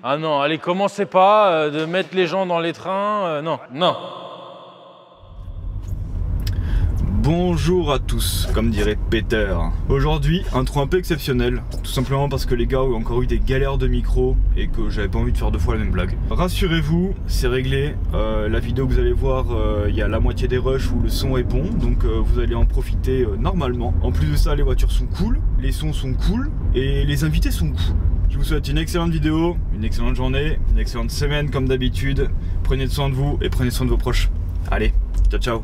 Ah non, allez, commencez pas de mettre les gens dans les trains. Non, non. Bonjour à tous, comme dirait Peter. Aujourd'hui, intro un peu exceptionnel, tout simplement parce que les gars ont encore eu des galères de micro et que j'avais pas envie de faire deux fois la même blague. Rassurez-vous, c'est réglé. La vidéo que vous allez voir, il y a la moitié des rushs où le son est bon, donc vous allez en profiter normalement. En plus de ça, les voitures sont cool, les sons sont cool et les invités sont cool. Je vous souhaite une excellente vidéo, une excellente journée, une excellente semaine comme d'habitude. Prenez soin de vous et prenez soin de vos proches. Allez, ciao ciao.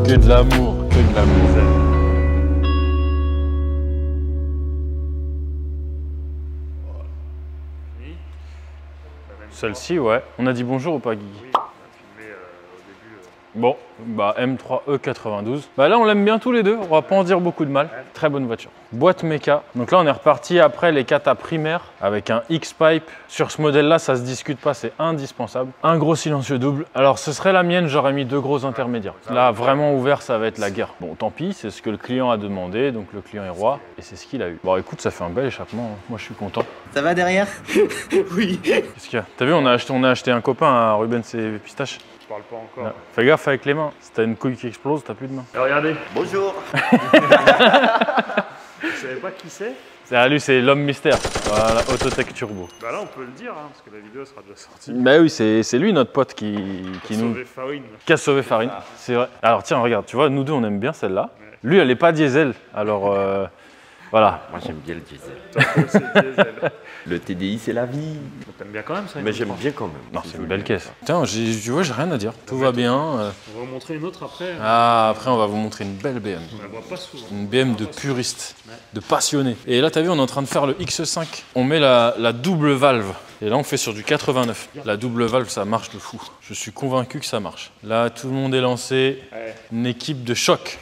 Que de l'amour, que de l'amour. Celle-ci, ouais. On a dit bonjour ou pas, Guigui? Oui, on a filmé au début. Bon, bah M3E92. Bah là, on l'aime bien tous les deux. On va pas en dire beaucoup de mal. Ouais. Très bonne voiture. Boîte méca. Donc là, on est reparti après les kata primaires avec un X-Pipe. Sur ce modèle-là, ça se discute pas, c'est indispensable. Un gros silencieux double. Alors, ce serait la mienne, j'aurais mis deux gros intermédiaires. Là, vraiment ouvert, ça va être la guerre. Bon, tant pis, c'est ce que le client a demandé, donc le client est roi, et c'est ce qu'il a eu. Bon, écoute, ça fait un bel échappement. Moi, je suis content. Ça va derrière? Oui. Qu'est-ce qu'il y a? T'as vu, on a acheté un copain à Rubens et Pistache. Je parle pas encore. Ouais. Fais gaffe avec les mains. Si t'as une couille qui explose, t'as plus de main. Regardez. Bonjour. Vous savez pas qui c'est? Lui, c'est l'homme mystère. Voilà, Autotech Turbo. Bah là, on peut le dire, hein, parce que la vidéo sera déjà sortie. Bah oui, c'est lui notre pote qui nous... Qui a sauvé Farine. C'est vrai. Alors tiens, regarde, tu vois, nous deux, on aime bien celle-là. Ouais. Lui, elle est pas diesel. Alors, voilà. Moi, j'aime bien le diesel. Toi aussi, le diesel. Le TDI, c'est la vie. T'aimes bien quand même ça? Mais j'aime bien quand même. Non, c'est une belle caisse. Tiens, tu vois, j'ai rien à dire. Tout va bien. On va vous montrer une autre après. Ah, après, on va vous montrer une belle BM. On la voit pas souvent. Une BM de puriste, de passionné. Et là, t'as vu, on est en train de faire le X5. On met la double valve. Et là, on fait sur du 89. La double valve, ça marche de fou. Je suis convaincu que ça marche. Là, tout le monde est lancé. Ouais. Une équipe de choc.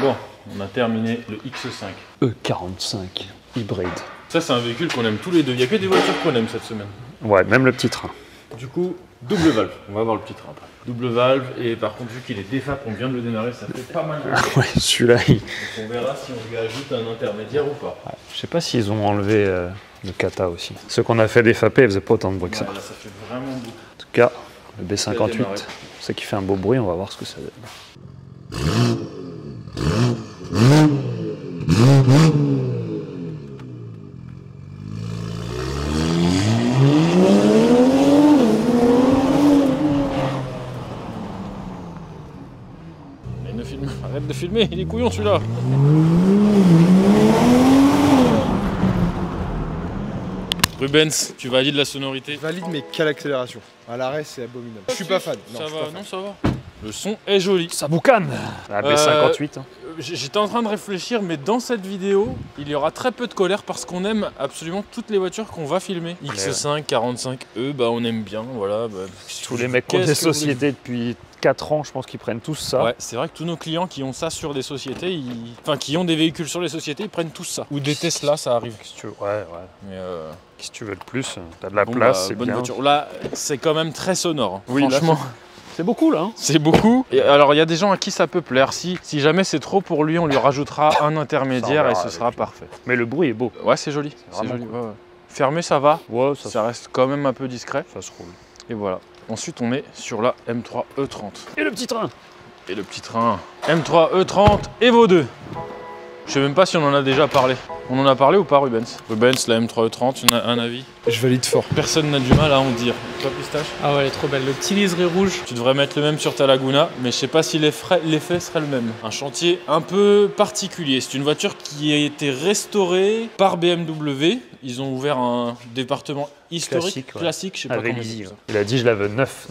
Bon, on a terminé le X5. E45 hybride. Ça, c'est un véhicule qu'on aime tous les deux. Il n'y a que des voitures qu'on aime cette semaine. Ouais, même le petit train. Du coup, double valve. On va voir le petit train après. Double valve, et par contre, vu qu'il est défap, on vient de le démarrer, ça fait pas mal de choses. Ouais, celui-là, Donc on verra si on lui ajoute un intermédiaire ou pas. Ouais, je sais pas s'ils ont enlevé le kata aussi. Ceux qu'on a fait défaper, ils faisaient pas autant de bruit que ça. Là, ça fait vraiment beaucoup. En tout cas, le B58, c'est qui fait un beau bruit, on va voir ce que ça donne. Arrête de filmer, il est couillon celui-là. Rubens, tu valides la sonorité? Je valide, mais quelle accélération. À l'arrêt, c'est abominable. Je suis pas fan. Non, ça va, non, ça va. Le son est joli. Ça boucane. La B58. Hein. J'étais en train de réfléchir, mais dans cette vidéo, il y aura très peu de colère parce qu'on aime absolument toutes les voitures qu'on va filmer. X5, 45E, bah on aime bien, voilà. Bah, tous les mecs qui ont des sociétés depuis 4 ans, je pense qu'ils prennent tous ça. Ouais, c'est vrai que tous nos clients qui ont ça sur des sociétés, enfin qui ont des véhicules sur les sociétés, ils prennent tous ça. Ou des Tesla, ça arrive. Qu'est-ce que tu veux? Ouais. Mais qu'est-ce que tu veux le plus? T'as de la place, c'est bien. Voiture. Là, c'est quand même très sonore. Hein. Oui, franchement. C'est beaucoup là. Hein. C'est beaucoup. Et alors il y a des gens à qui ça peut plaire. Si jamais c'est trop pour lui, on lui rajoutera un intermédiaire et ce sera parfait. Mais le bruit est beau. Ouais, c'est joli. C'est joli. Cool. Ouais. Fermé, ça va. Ouais, ça reste quand même un peu discret. Ça se roule. Et voilà. Ensuite, on est sur la M3E30. Et le petit train. Et le petit train. M3E30 Evo 2. Je sais même pas si on en a déjà parlé. On en a parlé ou pas, Rubens? Rubens, la M3E30, on a un avis? Je valide fort. Personne n'a du mal à en dire. Toi, Pistache? Ah ouais, elle est trop belle. Le petit liseré rouge. Tu devrais mettre le même sur ta Laguna, mais je sais pas si l'effet serait le même. Un chantier un peu particulier. C'est une voiture qui a été restaurée par BMW ils ont ouvert un département historique, classique, je sais pas avec comment Guy, ça. Il a dit je la veux 9.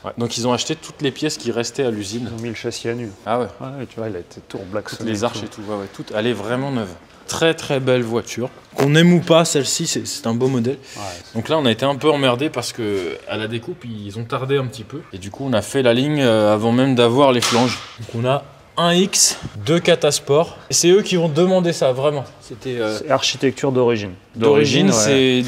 Ouais. Donc ils ont acheté toutes les pièces qui restaient à l'usine. Ils ont mis le châssis à nu. Ah ouais. Ouais, tu vois, il a été tout en black. Toutes les arches et tout, ouais, tout. Elle est vraiment neuve. Très très belle voiture. Qu'on aime ou pas, celle-ci, c'est un beau modèle. Ouais. Donc là, on a été un peu emmerdé parce que à la découpe, ils ont tardé un petit peu. Et du coup, on a fait la ligne avant même d'avoir les flanges. Donc on a un X, 2 Catasport. Et c'est eux qui vont demander ça, vraiment. C'était c'est architecture d'origine. D'origine, c'est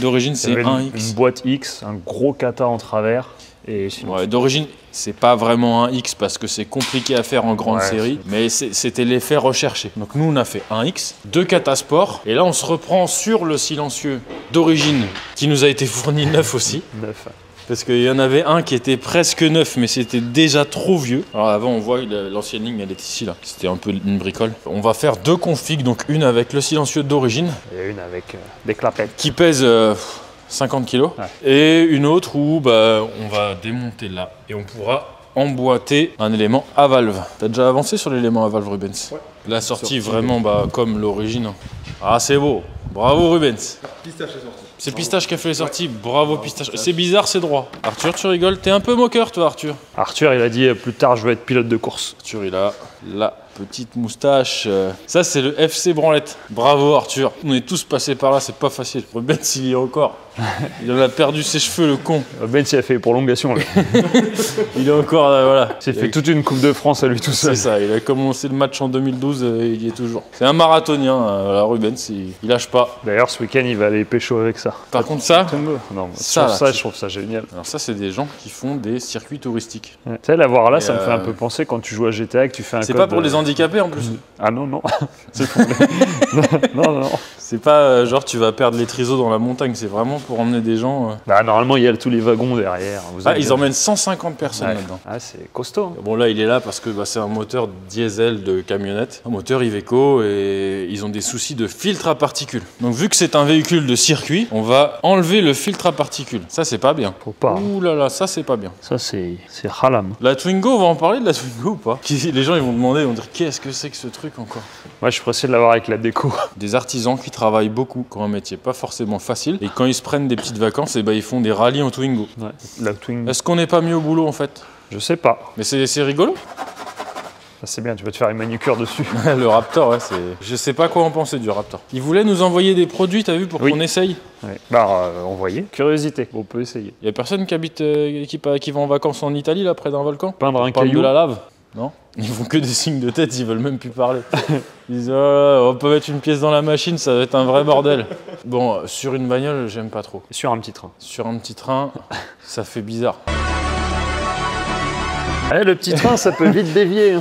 un X. Une boîte X, un gros Cata en travers. Et ouais, d'origine, c'est pas vraiment un X parce que c'est compliqué à faire en grande série, mais c'était l'effet recherché. Donc nous, on a fait un X, 2 Catasport, et là, on se reprend sur le silencieux d'origine qui nous a été fourni neuf aussi. Neuf. Parce qu'il y en avait un qui était presque neuf, mais c'était déjà trop vieux. Alors avant, on voit l'ancienne ligne, elle est ici, là. C'était un peu une bricole. On va faire 2 configs, donc une avec le silencieux d'origine. Et une avec des clapettes. Qui pèse 50 kg. Ouais. Et une autre où on va démonter là. Et on pourra emboîter un élément à valve. T'as déjà avancé sur l'élément à valve, Rubens? Ouais. La sortie vraiment comme l'origine. Ah, c'est beau. Bravo, Rubens. Pistache est sorti. C'est Pistache qui a fait les sorties. Bravo, Pistache. C'est bizarre, c'est droit. Arthur, tu rigoles. T'es un peu moqueur, toi, Arthur. Arthur, il a dit plus tard, je veux être pilote de course. Arthur, il a la petite moustache. Ça, c'est le FC Branlette. Bravo, Arthur. On est tous passés par là, c'est pas facile. Rubens, il y est encore. Il en a perdu ses cheveux, le con. Ben, il a fait prolongation, là. Il est encore, voilà. Il s'est fait toute une Coupe de France à lui tout seul. C'est ça, il a commencé le match en 2012, il y est toujours. C'est un marathonien, Rubens, il lâche pas. D'ailleurs, ce week-end, il va aller pécho avec ça. Par contre, ça, non, ça, je trouve ça génial. Alors ça, c'est des gens qui font des circuits touristiques. Ouais. Tu sais, la voir là, ça me fait un peu penser quand tu joues à GTA que tu fais un code... C'est pas pour les handicapés, en plus. Ah non, non. C'est pour les... non. C'est pas genre tu vas perdre les trisos dans la montagne, c'est vraiment pour emmener des gens... Bah normalement, il y a tous les wagons derrière. Ils emmènent 150 personnes là-dedans. Ah, c'est costaud. Bon là, il est là parce que c'est un moteur diesel de camionnette, un moteur Iveco, et ils ont des soucis de filtre à particules. Donc vu que c'est un véhicule de circuit, on va enlever le filtre à particules. Ça, c'est pas bien. Faut pas. Ouh là là, ça c'est pas bien. Ça, c'est halam. La Twingo, on va en parler de la Twingo ou pas? Les gens, ils vont demander, ils vont dire qu'est-ce que c'est que ce truc encore? Moi, je suis pressé de l'avoir avec la déco. Des artisans qui travaillent beaucoup, qui ont un métier pas forcément facile, et quand ils se prennent des petites vacances, ils font des rallyes en Twingo. Ouais, la Twingo. Est-ce qu'on n'est pas mis au boulot en fait? Je sais pas. Mais c'est rigolo. Ça, c'est bien, tu peux te faire une manucure dessus. Le Raptor, ouais, c'est... Je sais pas quoi en penser du Raptor. Ils voulaient nous envoyer des produits, t'as vu, pour qu'on essaye? Ouais. Bah, envoyer. Curiosité, on peut essayer. Y a personne qui habite, qui va en vacances en Italie, là, près d'un volcan? Peindre un caillou. De la lave? Non? Ils font que des signes de tête, ils veulent même plus parler. Ils disent oh, on peut mettre une pièce dans la machine, ça va être un vrai bordel. Bon, sur une bagnole, j'aime pas trop. Sur un petit train. Sur un petit train, ça fait bizarre. Ouais, le petit train, ça peut vite dévier.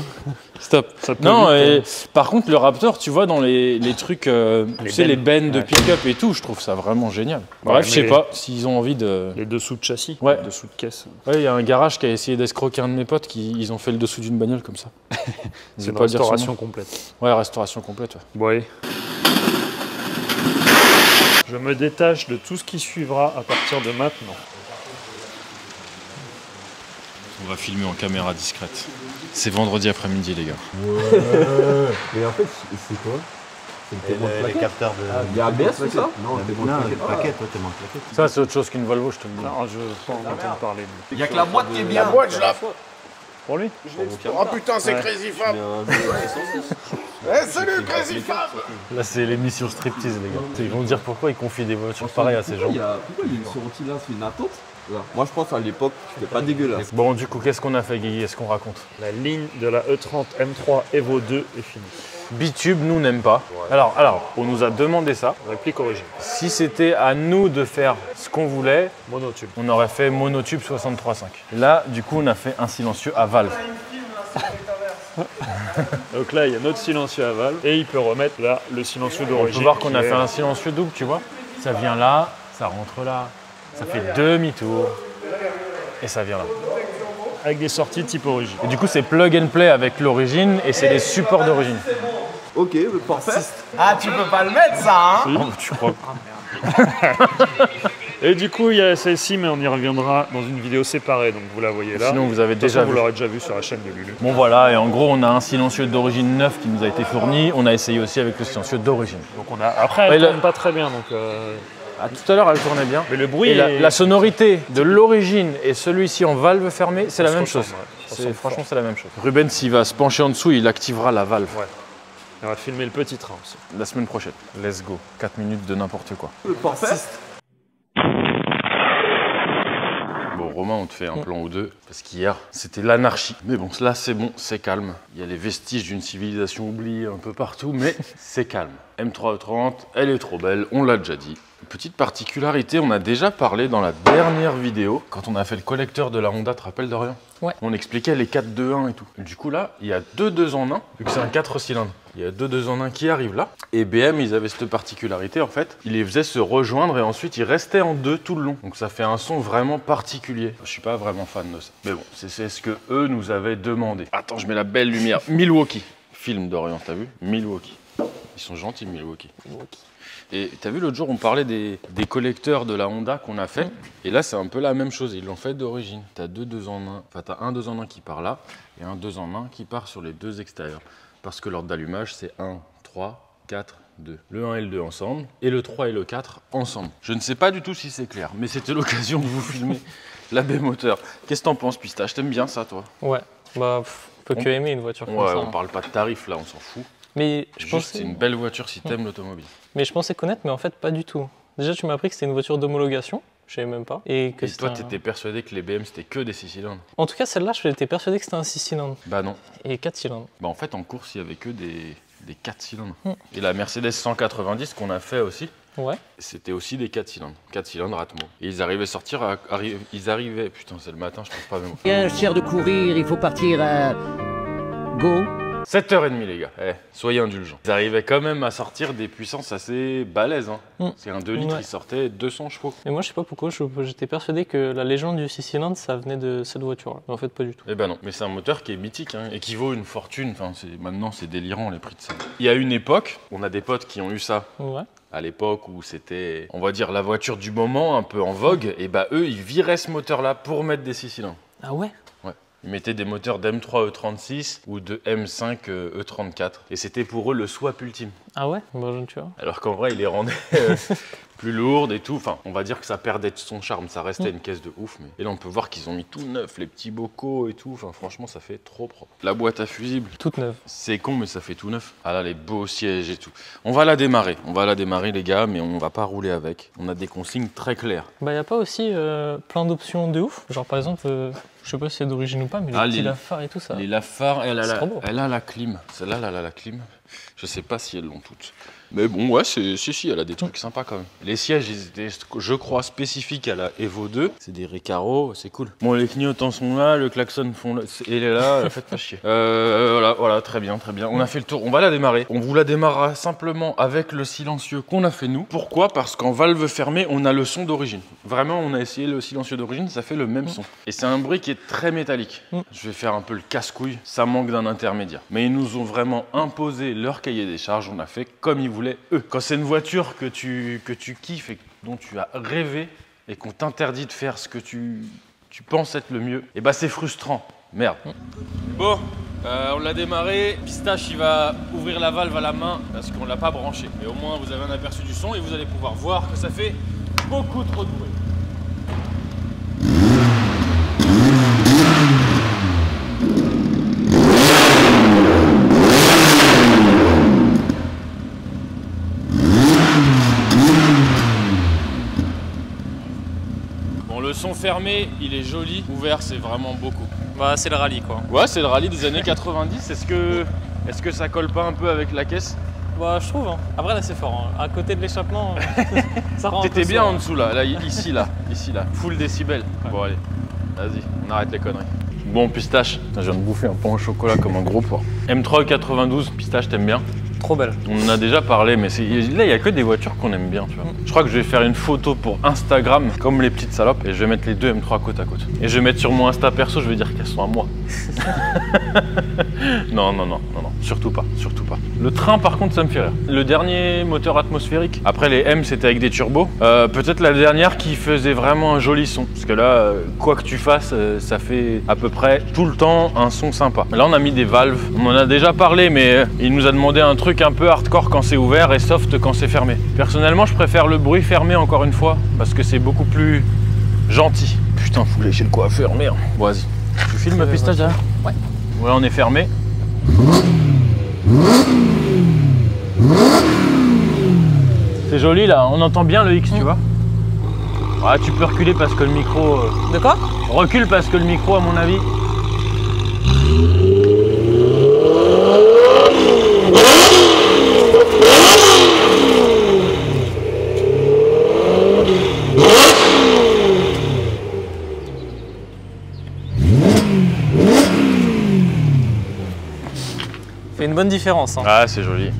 Stop. Non, par contre, le Raptor, tu vois, dans les trucs, tu sais, les bennes de pick-up et tout, je trouve ça vraiment génial. Bref, je sais pas s'ils ont envie de... Les dessous de châssis, ouais. Les dessous de caisse. Ouais, il y a un garage qui a essayé d'escroquer un de mes potes, ils ont fait le dessous d'une bagnole comme ça. C'est une restauration complète. Ouais, restauration complète, ouais. Ouais. Je me détache de tout ce qui suivra à partir de maintenant. On va filmer en caméra discrète. C'est vendredi après-midi, les gars. Ouais. Mais en fait, c'est quoi? C'est les capteurs de... Il y a ABS ou ça? Non, t'es bon de plaquette, toi t'es bon de plaquette. Ça, c'est autre chose qu'une Volvo, je te le dis. Non, je veux pas en entendre parler. Il y a que la boîte qui est bien. La boîte, je la fous. Pour lui? Oh putain, c'est Crazy Fab. Salut Crazy Fab. Là, c'est l'émission striptease, les gars. Ils vont dire pourquoi ils confient des voitures pareilles à ces gens. Pourquoi ils sont sortis là? C'est une attente? Moi, je pense à l'époque, c'était pas dégueulasse. Bon, du coup, qu'est-ce qu'on a fait, Guigui? Est-ce qu'on raconte? La ligne de la E30 M3 Evo 2 est finie. Bitube, nous, n'aime pas. Ouais. Alors, on nous a demandé ça. Réplique origine. Si c'était à nous de faire ce qu'on voulait, monotube. On aurait fait monotube 63.5. Là, du coup, on a fait un silencieux à valve. Donc là, il y a notre silencieux à valve et il peut remettre là le silencieux d'origine. On peut voir qu'on a fait un silencieux double, tu vois. Ça vient là, ça rentre là, ça fait demi-tour et ça vient là. Avec des sorties type origine. Et du coup, c'est plug and play avec l'origine et c'est des supports d'origine. Ok, parfait. Ah, tu peux pas le mettre, ça, hein? Oh, tu crois? Et du coup, il y a celle-ci, mais on y reviendra dans une vidéo séparée, donc vous la voyez là. Sinon, vous avez déjà vu. Vous l'aurez déjà vu sur la chaîne de Lulu. Bon, voilà, et en gros, on a un silencieux d'origine neuf qui nous a été fourni. On a essayé aussi avec le silencieux d'origine. Donc on a. Après, elle tourne pas très bien, donc. Ah, tout à l'heure, elle tournait bien. Mais le bruit. Et la sonorité de l'origine et celui-ci en valve fermée, c'est la même chose. Franchement, c'est la même chose. Ruben, s'il va se pencher en dessous, il activera la valve. Ouais. On va filmer le petit train aussi. La semaine prochaine. Let's go. 4 minutes de n'importe quoi. Le forfait. Bon, Romain, on te fait un plan ou deux, parce qu'hier, c'était l'anarchie. Mais bon, là, c'est bon, c'est calme. Il y a les vestiges d'une civilisation oubliée un peu partout, mais c'est calme. M3E30, elle est trop belle, on l'a déjà dit. Petite particularité, on a déjà parlé dans la dernière vidéo, quand on a fait le collecteur de la Honda, tu te rappelles Dorian? Ouais. On expliquait les 4-2-1 et tout. Du coup là, il y a 2 en 1, vu que c'est un 4 cylindres. Il y a 2 en 1 qui arrivent là. Et BM, ils avaient cette particularité en fait, ils les faisaient se rejoindre et ensuite ils restaient en 2 tout le long. Donc ça fait un son vraiment particulier. Je suis pas vraiment fan de ça. Mais bon, c'est ce que eux nous avaient demandé. Attends, je mets la belle lumière. Milwaukee. Film Dorian, t'as vu? Milwaukee. Ils sont gentils, Milwaukee. Et t'as vu l'autre jour, on parlait des collecteurs de la Honda qu'on a fait. Et là, c'est un peu la même chose. Ils l'ont fait d'origine. T'as 2 en 1. Enfin, t'as un 2 en 1 qui part là et un 2 en 1 qui part sur les 2 extérieurs. Parce que l'ordre d'allumage, c'est 1, 3, 4, 2. Le 1 et le 2 ensemble et le 3 et le 4 ensemble. Je ne sais pas du tout si c'est clair, mais c'était l'occasion de vous filmer la baie moteur. Qu'est-ce que t'en penses, Pistache? T'aimes bien ça, toi? Ouais, bah, on peut que aimer une voiture comme ça. Ouais, on parle pas de tarif là, on s'en fout. Mais je pensais... c'est une belle voiture si t'aimes l'automobile. Mais je pensais connaître, mais en fait, pas du tout. Déjà, tu m'as appris que c'était une voiture d'homologation. Je savais même pas. Et toi, t'étais persuadé que les BM c'était que des 6 cylindres. En tout cas, celle-là, j'étais persuadé que c'était un 6 cylindres. Bah non. Et 4 cylindres. Bah en fait, en course, il y avait que des 4 cylindres. Et la Mercedes 190 qu'on a fait aussi, ouais. C'était aussi des 4 cylindres. 4 cylindres Atmo. Et ils arrivaient à sortir, ils arrivaient, putain, c'est le matin, je trouve pas même. Bien cher de courir, il faut partir à Go. 7h30 les gars, soyez indulgents. Ils arrivaient quand même à sortir des puissances assez balèzes. Hein. C'est un 2 litres, il sortait 200 chevaux. Et moi je sais pas pourquoi, j'étais persuadé que la légende du 6 cylindres ça venait de cette voiture là. Mais en fait pas du tout. Eh ben non, mais c'est un moteur qui est mythique et qui vaut une fortune. Enfin, maintenant c'est délirant les prix de ça. Il y a une époque, on a des potes qui ont eu ça. Ouais. À l'époque où c'était, on va dire, la voiture du moment, un peu en vogue, et bah eux ils viraient ce moteur là pour mettre des 6 cylindres. Ah ouais? Ils mettaient des moteurs d'M3E36 ou de M5E34. Et c'était pour eux le swap ultime. Ah ouais? Bah, tu vois. Alors qu'en vrai, ils les rendaient plus lourdes et tout. Enfin, on va dire que ça perdait de son charme. Ça restait une caisse de ouf. Mais... Et là, on peut voir qu'ils ont mis tout neuf, les petits bocaux et tout. Enfin, franchement, ça fait trop propre. La boîte à fusible. Toute neuve. C'est con, mais ça fait tout neuf. Ah là, les beaux sièges et tout. On va la démarrer. On va la démarrer, les gars, mais on va pas rouler avec. On a des consignes très claires. Bah, y a pas aussi plein d'options de ouf? Genre, par exemple... je sais pas si c'est d'origine ou pas, mais les petits lafards et tout ça. Les lafards, elle a la clim. Celle-là, elle a la clim. Je sais pas si elles l'ont toutes. Mais bon, ouais, si, elle a des trucs sympas quand même. Les sièges, ils étaient, je crois, spécifiques à la Evo 2. C'est des Recaro, c'est cool. Bon, les clignotants sont là, le klaxon font là, il est là, faites pas chier. Voilà, très bien. On a fait le tour, on va la démarrer. On vous la démarrera simplement avec le silencieux qu'on a fait nous. Pourquoi? Parce qu'en valve fermée, on a le son d'origine. Vraiment, on a essayé le silencieux d'origine, ça fait le même son. Et c'est un bruit qui est très métallique. Je vais faire un peu le casse-couille, ça manque d'un intermédiaire. Mais ils nous ont vraiment imposé leur cahier des charges, on a fait comme ils voulaient eux. Quand c'est une voiture que tu kiffes et dont tu as rêvé et qu'on t'interdit de faire ce que tu penses être le mieux, et bah c'est frustrant. Merde. Bon, on l'a démarré. Pistache, il va ouvrir la valve à la main parce qu'on l'a pas branché. Mais au moins, vous avez un aperçu du son et vous allez pouvoir voir que ça fait beaucoup trop de bruit. Le son fermé, il est joli. Ouvert, c'est vraiment beaucoup. Bah, c'est le rallye, quoi. Ouais, c'est le rallye des années 90. Est-ce que ça colle pas un peu avec la caisse? Bah, je trouve. Hein. Après, là, c'est fort. Hein. À côté de l'échappement, ça rend un peu T'étais bien sourd, en dessous, là. Ici, là. Full décibels. Ouais. Bon, allez. Vas-y, on arrête les conneries. Bon, Pistache. Je viens de bouffer un pain au chocolat comme un gros porc. M3E92, Pistache, t'aimes bien? Trop belle. On en a déjà parlé, mais là, il n'y a que des voitures qu'on aime bien, tu vois. Je crois que je vais faire une photo pour Instagram, comme les petites salopes, et je vais mettre les deux M3 côte à côte. Et je vais mettre sur mon Insta perso, je vais dire qu'elles sont à moi. Non, surtout pas. Le train, par contre, ça me fait rire. Le dernier moteur atmosphérique, après les M, c'était avec des turbos. Peut-être la dernière qui faisait vraiment un joli son. Parce que là, quoi que tu fasses, ça fait à peu près tout le temps un son sympa. Là, on a mis des valves. On en a déjà parlé, mais il nous a demandé un truc truc un peu hardcore quand c'est ouvert et soft quand c'est fermé. Personnellement, je préfère le bruit fermé encore une fois, parce que c'est beaucoup plus gentil. Putain, faut que j'aille chez le coiffeur, merde. Bon, vas-y. Tu filmes ma pistache là? Ouais. Ouais, on est fermé. C'est joli là, on entend bien le X, tu vois. Ouais, tu peux reculer parce que le micro... De quoi? Recule parce que le micro, à mon avis... Fait une bonne différence. Hein. Ah, c'est joli.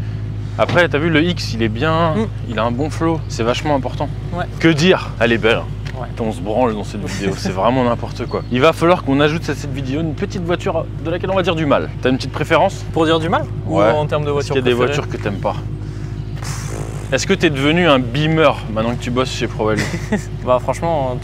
Après, t'as vu, le X, il est bien, il a un bon flow, c'est vachement important. Ouais. Que dire? Elle est belle. Ouais. On se branle dans cette vidéo, c'est vraiment n'importe quoi. Il va falloir qu'on ajoute à cette vidéo une petite voiture de laquelle on va dire du mal. T'as une petite préférence? Pour dire du mal? Ouais. Ou en termes de voiture préférée? Est-ce qu'il y a des voitures que t'aimes pas? Est-ce que t'es devenu un beamer maintenant que tu bosses chez ProValue? Bah franchement,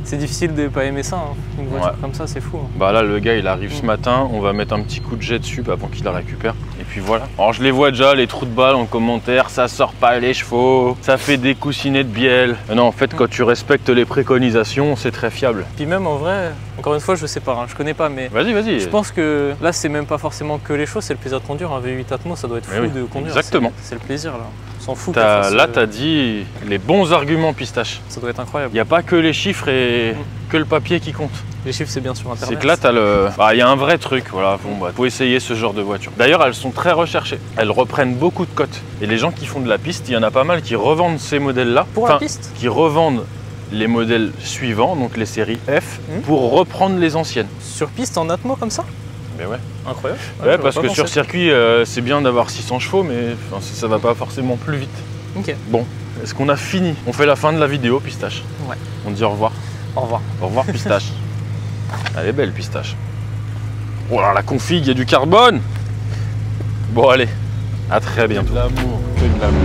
c'est difficile de pas aimer ça. Hein. Une voiture comme ça, c'est fou. Hein. Bah là, le gars, il arrive ce matin, on va mettre un petit coup de jet dessus avant qu'il la récupère. Et puis voilà. Alors je les vois déjà, les trous de balles en commentaire, ça sort pas les chevaux, ça fait des coussinets de bielle. Mais non, en fait, quand tu respectes les préconisations, c'est très fiable. Puis même en vrai, encore une fois, je sais pas, hein, je connais pas, mais vas-y, vas-y. Je pense que là, c'est même pas forcément que les choses, c'est le plaisir de conduire. Un V8 Atmo, ça doit être fou de conduire. Exactement. C'est le plaisir là. On s'en fout. Là, t'as dit les bons arguments, Pistache. Ça doit être incroyable. Il n'y a pas que les chiffres et que le papier qui compte. Les chiffres, c'est bien sur Internet. C'est que là, t'as le... Bah, y a un vrai truc, voilà. Bon, bah, faut essayer ce genre de voiture. D'ailleurs, elles sont très recherchées. Elles reprennent beaucoup de cotes. Et les gens qui font de la piste, il y en a pas mal qui revendent ces modèles-là. Pour la piste? Qui revendent les modèles suivants, donc les séries F, pour reprendre les anciennes. Sur piste en Atmo comme ça? Mais ouais. Incroyable. Ouais, parce que sur circuit, c'est bien d'avoir 600 chevaux, mais ça va pas forcément plus vite. Ok. Bon, est-ce qu'on a fini? On fait la fin de la vidéo, Pistache. Ouais. On dit au revoir. Au revoir. Au revoir, Pistache. Elle est belle, Pistache. Oh là, la config, il y a du carbone. Bon, allez, à très bientôt. L'amour, que de l'amour.